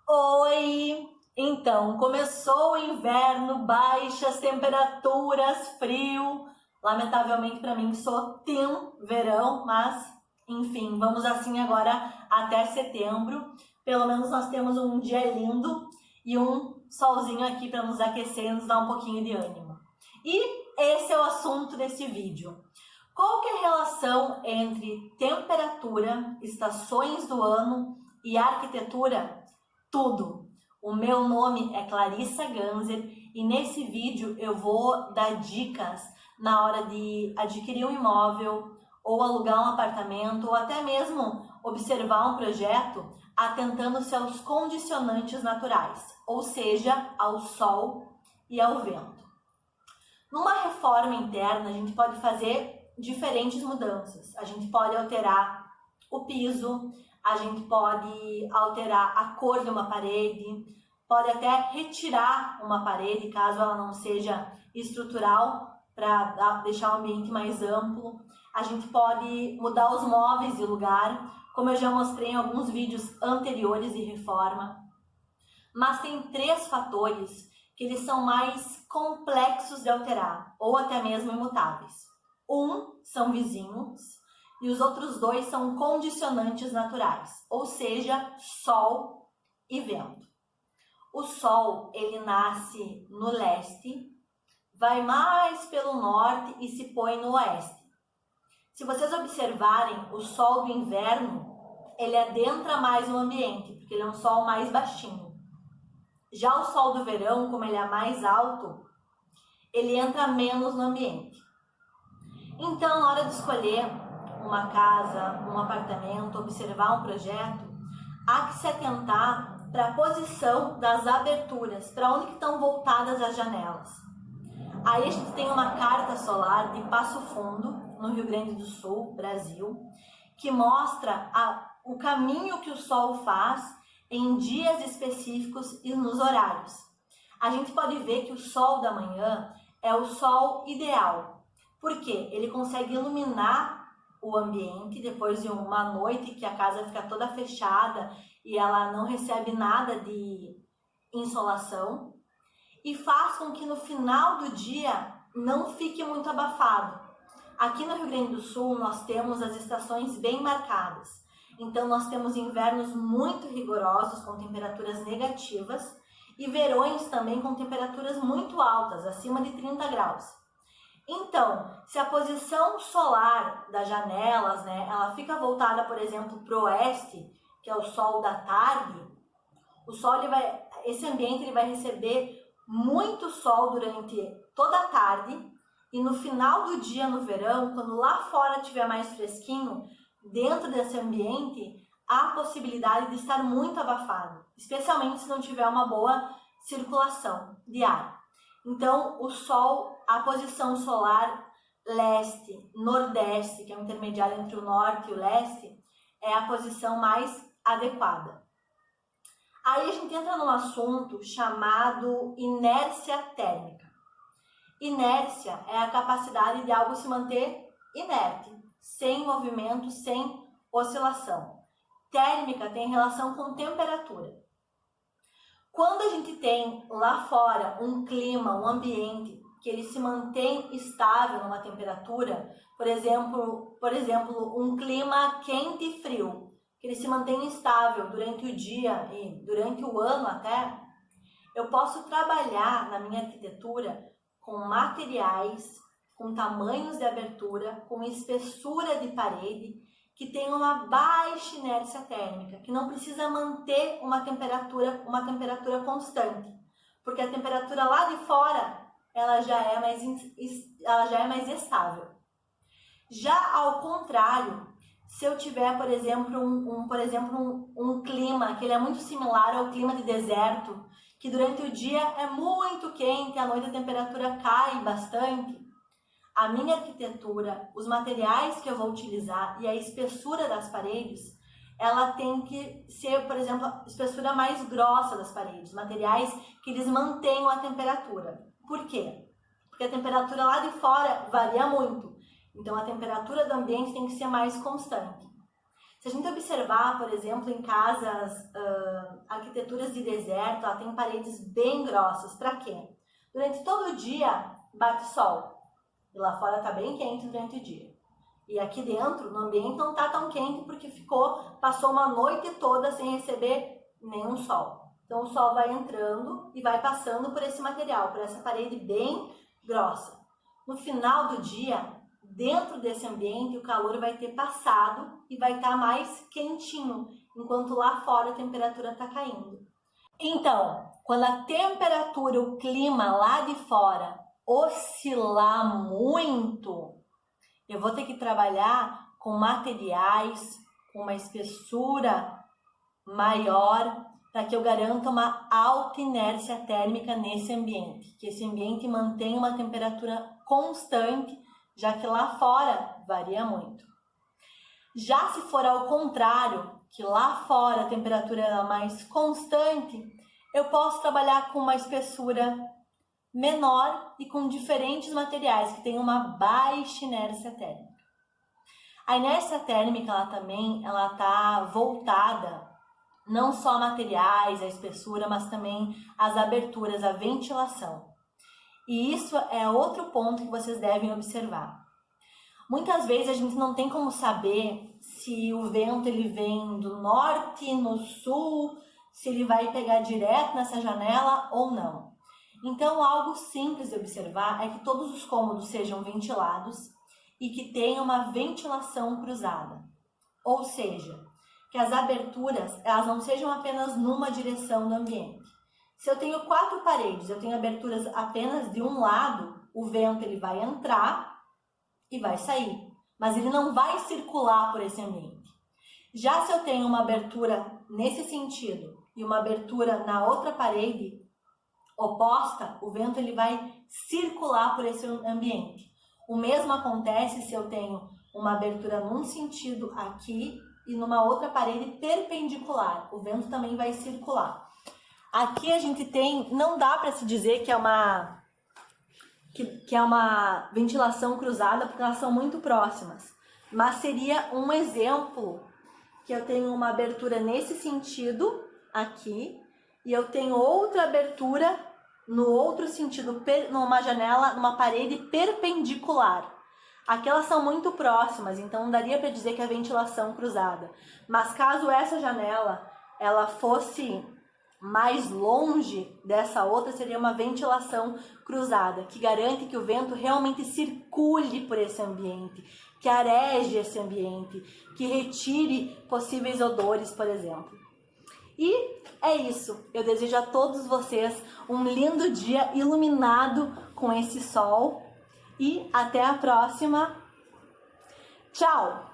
Oi! Então, começou o inverno, baixas temperaturas, frio. Lamentavelmente para mim sou team verão, mas enfim, vamos assim agora até setembro. Pelo menos nós temos um dia lindo e um solzinho aqui para nos aquecer e nos dar um pouquinho de ânimo. E esse é o assunto desse vídeo. Qual que é a relação entre temperatura, estações do ano e arquitetura? Tudo. O meu nome é Clarissa Ganser e nesse vídeo eu vou dar dicas na hora de adquirir um imóvel ou alugar um apartamento ou até mesmo observar um projeto atentando-se aos condicionantes naturais, ou seja, ao sol e ao vento. Numa reforma interna, a gente pode fazer diferentes mudanças. A gente pode alterar o piso, a gente pode alterar a cor de uma parede, pode até retirar uma parede, caso ela não seja estrutural, para deixar o ambiente mais amplo. A gente pode mudar os móveis de lugar, como eu já mostrei em alguns vídeos anteriores de reforma. Mas tem 3 fatores que eles são mais complexos de alterar, ou até mesmo imutáveis. São vizinhos, e os outros 2 são condicionantes naturais, ou seja, sol e vento. O sol, ele nasce no leste, vai mais pelo norte e se põe no oeste. Se vocês observarem, o sol do inverno, ele adentra mais no ambiente, porque ele é um sol mais baixinho. Já o sol do verão, como ele é mais alto, ele entra menos no ambiente. Então, na hora de escolher uma casa, um apartamento, observar um projeto, há que se atentar para a posição das aberturas, para onde que estão voltadas as janelas. Aí a gente tem uma carta solar de Passo Fundo, no Rio Grande do Sul, Brasil, que mostra o caminho que o sol faz em dias específicos e nos horários. A gente pode ver que o sol da manhã é o sol ideal. Por quê? Ele consegue iluminar o ambiente depois de uma noite que a casa fica toda fechada e ela não recebe nada de insolação, e faz com que no final do dia não fique muito abafado. Aqui no Rio Grande do Sul nós temos as estações bem marcadas. Então nós temos invernos muito rigorosos com temperaturas negativas e verões também com temperaturas muito altas, acima de 30 graus. Então, se a posição solar das janelas, ela fica voltada, por exemplo, para o oeste, que é o sol da tarde, esse ambiente ele vai receber muito sol durante toda a tarde, e no final do dia, no verão, quando lá fora estiver mais fresquinho, dentro desse ambiente, há a possibilidade de estar muito abafado, especialmente se não tiver uma boa circulação de ar. Então, o sol, a posição solar leste-nordeste, que é o intermediário entre o norte e o leste, é a posição mais adequada. Aí a gente entra num assunto chamado inércia térmica. Inércia é a capacidade de algo se manter inerte, sem movimento, sem oscilação. Térmica tem relação com temperatura. Quando a gente tem lá fora um clima, um ambiente que ele se mantém estável numa temperatura, por exemplo, um clima quente e frio, que ele se mantém estável durante o dia e durante o ano até, eu posso trabalhar na minha arquitetura com materiais, com tamanhos de abertura, com espessura de parede, que tem uma baixa inércia térmica, que não precisa manter uma temperatura constante, porque a temperatura lá de fora ela já é mais estável. Já ao contrário, se eu tiver, por exemplo, um clima que ele é muito similar ao clima de deserto, que durante o dia é muito quente, à noite a temperatura cai bastante, a minha arquitetura, os materiais que eu vou utilizar e a espessura das paredes, ela tem que ser, por exemplo, a espessura mais grossa das paredes, materiais que eles mantenham a temperatura. Por quê? Porque a temperatura lá de fora varia muito, então a temperatura do ambiente tem que ser mais constante. Se a gente observar, por exemplo, em casas, arquiteturas de deserto, ela tem paredes bem grossas. Para quê? Durante todo o dia bate sol. E lá fora está bem quente durante o dia. E aqui dentro, no ambiente, não está tão quente porque passou uma noite toda sem receber nenhum sol. Então o sol vai entrando e vai passando por esse material, por essa parede bem grossa. No final do dia, dentro desse ambiente, o calor vai ter passado e vai estar mais quentinho, enquanto lá fora a temperatura está caindo. Então, quando a temperatura, o clima lá de fora oscilar muito, eu vou ter que trabalhar com materiais, com uma espessura maior, para que eu garanta uma alta inércia térmica nesse ambiente, que esse ambiente mantenha uma temperatura constante, já que lá fora varia muito. Já se for ao contrário, que lá fora a temperatura é mais constante, eu posso trabalhar com uma espessura menor e com diferentes materiais que tenham uma baixa inércia térmica. A inércia térmica ela está voltada não só a materiais, a espessura, mas também as aberturas, a ventilação. E isso é outro ponto que vocês devem observar. Muitas vezes a gente não tem como saber se o vento ele vem do norte, no sul, se ele vai pegar direto nessa janela ou não. Então, algo simples de observar é que todos os cômodos sejam ventilados e que tenha uma ventilação cruzada. Ou seja, que as aberturas elas não sejam apenas numa direção do ambiente. Se eu tenho 4 paredes, eu tenho aberturas apenas de um lado, o vento ele vai entrar e vai sair, mas ele não vai circular por esse ambiente. Já se eu tenho uma abertura nesse sentido e uma abertura na outra parede oposta, o vento ele vai circular por esse ambiente. O mesmo acontece se eu tenho uma abertura num sentido aqui e numa outra parede perpendicular. O vento também vai circular. Aqui a gente tem, não dá para se dizer que é uma ventilação cruzada, porque elas são muito próximas. Mas seria um exemplo que eu tenho uma abertura nesse sentido, aqui, e eu tenho outra abertura no outro sentido, numa janela, numa parede perpendicular. Aquelas são muito próximas, então daria para dizer que é ventilação cruzada. Mas caso essa janela ela fosse mais longe dessa outra, seria uma ventilação cruzada, que garante que o vento realmente circule por esse ambiente, que areje esse ambiente, que retire possíveis odores, por exemplo. E é isso. Eu desejo a todos vocês um lindo dia iluminado com esse sol. E até a próxima. Tchau!